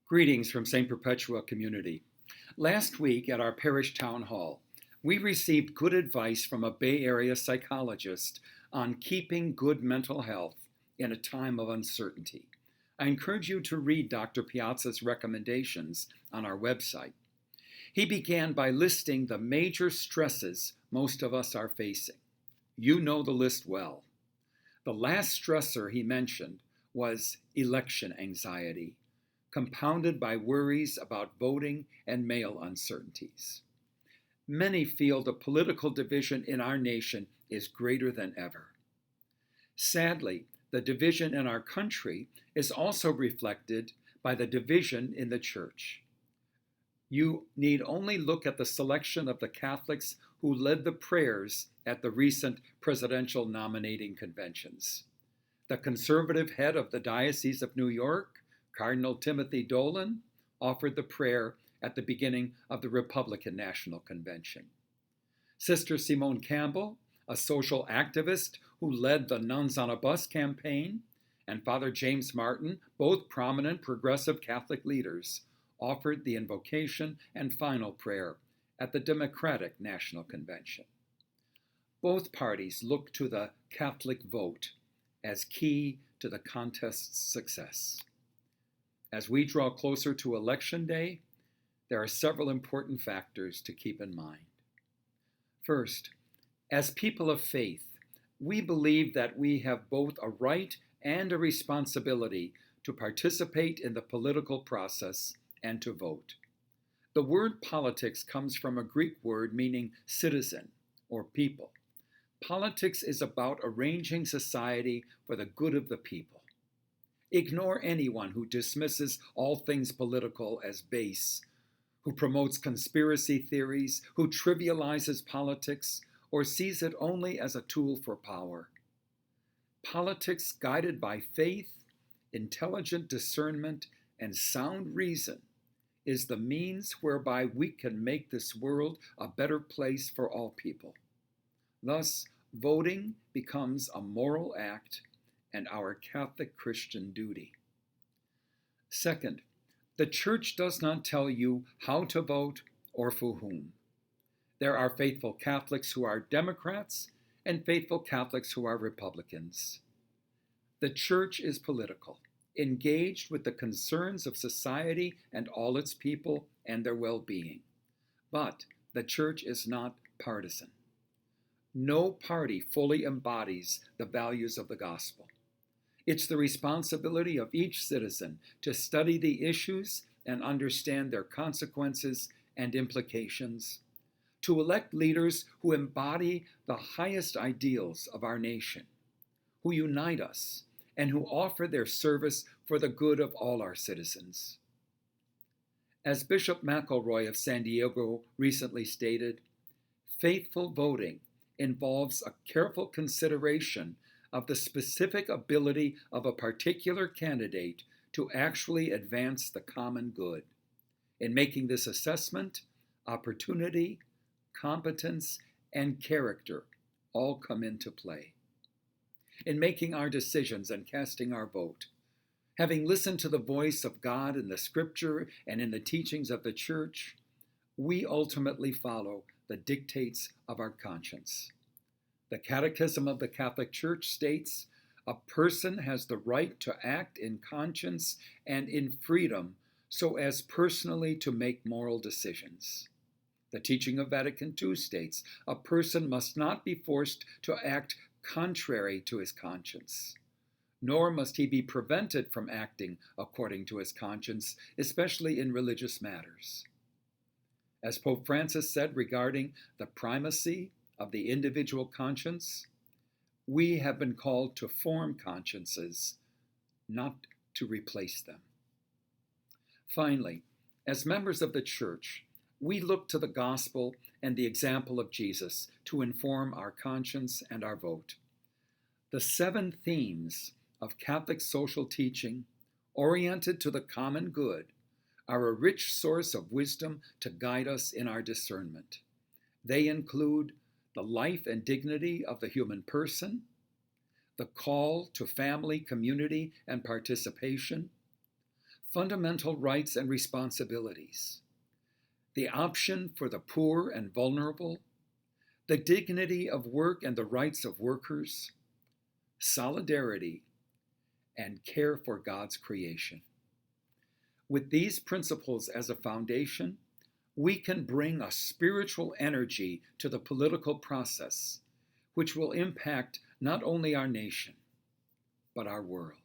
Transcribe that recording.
Greetings from St. Perpetua Community. Last week at our parish town hall, we received good advice from a Bay Area psychologist on keeping good mental health in a time of uncertainty. I encourage you to read Dr. Piazza's recommendations on our website. He began by listing the major stresses most of us are facing. You know the list well. The last stressor he mentioned was election anxiety, compounded by worries about voting and mail uncertainties. Many feel the political division in our nation is greater than ever. Sadly, the division in our country is also reflected by the division in the church. You need only look at the selection of the Catholics who led the prayers at the recent presidential nominating conventions. The conservative head of the Diocese of New York, Cardinal Timothy Dolan, offered the prayer at the beginning of the Republican National Convention. Sister Simone Campbell, a social activist who led the Nuns on a Bus campaign, and Father James Martin, both prominent progressive Catholic leaders, offered the invocation and final prayer at the Democratic National Convention. Both parties look to the Catholic vote as key to the contest's success. As we draw closer to Election Day, there are several important factors to keep in mind. First, as people of faith, we believe that we have both a right and a responsibility to participate in the political process and to vote. The word politics comes from a Greek word meaning citizen or people. Politics is about arranging society for the good of the people. Ignore anyone who dismisses all things political as base, who promotes conspiracy theories, who trivializes politics, or sees it only as a tool for power. Politics guided by faith, intelligent discernment, and sound reason is the means whereby we can make this world a better place for all people. Thus, voting becomes a moral act and our Catholic Christian duty. Second, the Church does not tell you how to vote or for whom. There are faithful Catholics who are Democrats and faithful Catholics who are Republicans. The Church is political, engaged with the concerns of society and all its people and their well-being. But the Church is not partisan. No party fully embodies the values of the gospel. It's the responsibility of each citizen to study the issues and understand their consequences and implications, to elect leaders who embody the highest ideals of our nation, who unite us, and who offer their service for the good of all our citizens. As Bishop McElroy of San Diego recently stated, faithful voting involves a careful consideration of the specific ability of a particular candidate to actually advance the common good. In making this assessment, opportunity, competence, and character all come into play. In making our decisions and casting our vote, having listened to the voice of God in the Scripture and in the teachings of the Church, we ultimately follow the dictates of our conscience. The Catechism of the Catholic Church states, a person has the right to act in conscience and in freedom so as personally to make moral decisions. The teaching of Vatican II states, a person must not be forced to act contrary to his conscience, nor must he be prevented from acting according to his conscience, especially in religious matters. As Pope Francis said regarding the primacy of the individual conscience, we have been called to form consciences, not to replace them. Finally, as members of the Church, we look to the gospel and the example of Jesus to inform our conscience and our vote. The 7 themes of Catholic social teaching, oriented to the common good, are a rich source of wisdom to guide us in our discernment. They include the life and dignity of the human person, the call to family, community, and participation, fundamental rights and responsibilities, the option for the poor and vulnerable, the dignity of work and the rights of workers, solidarity, and care for God's creation. With these principles as a foundation, we can bring a spiritual energy to the political process, which will impact not only our nation, but our world.